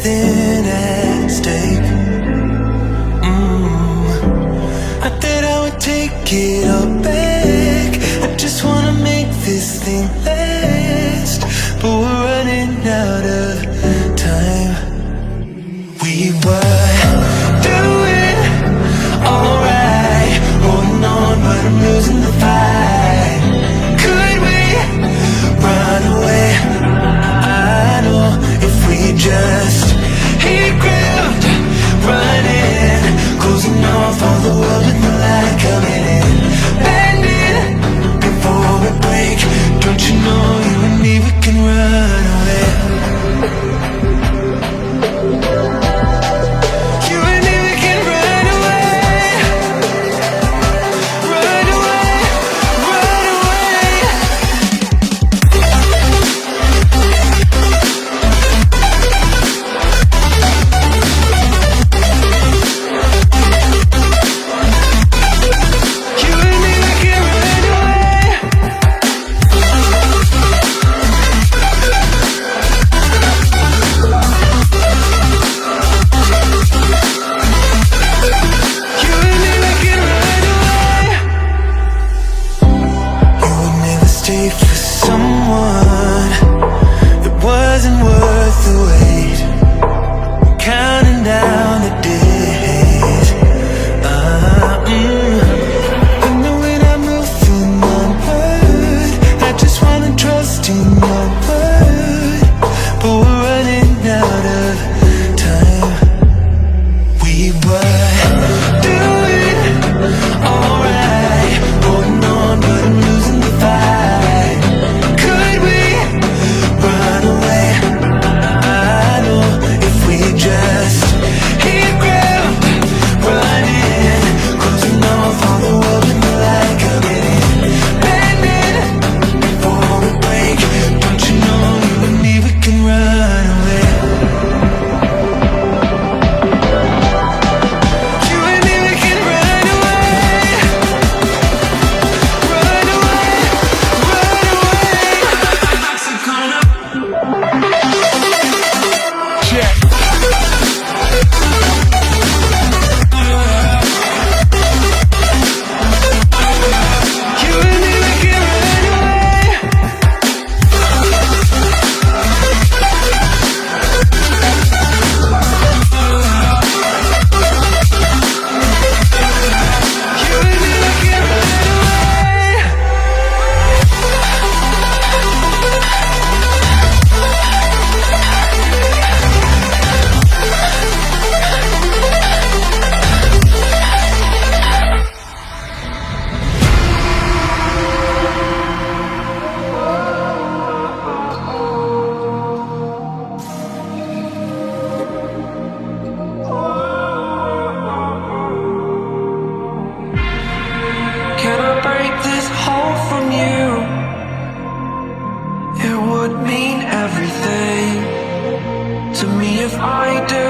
everything at stake. I thought I would take it all back. I just wanna make this thing last, but we're running out of time. We were doing alright, holding on, but I'm losing the fight. Could we run away? I know if we just hit ground, running, closing off all the world with the light coming in, bending before we break. Don't you know you and me, we can run away. You and me, we can run away. Run away, run away. You and me, we can run away. You and me, we can run away. You would never stay for someone that wasn't worth the wait. Counting down the days. I know when I'm moving onward, I just wanna trust in your word, but we're running out of time. We were doing alright, holding on, but I'm losing the fight. Could we run away? I know if we just hit ground, running, closing off all the world with the light coming in, bending before we break. Don't you know you and me, we can run away. You and me, we can run away. Run away, run away. Check. You and me, we can run away. You and me, we can run away. Can I break this hold from you? It would mean everything to me if I do.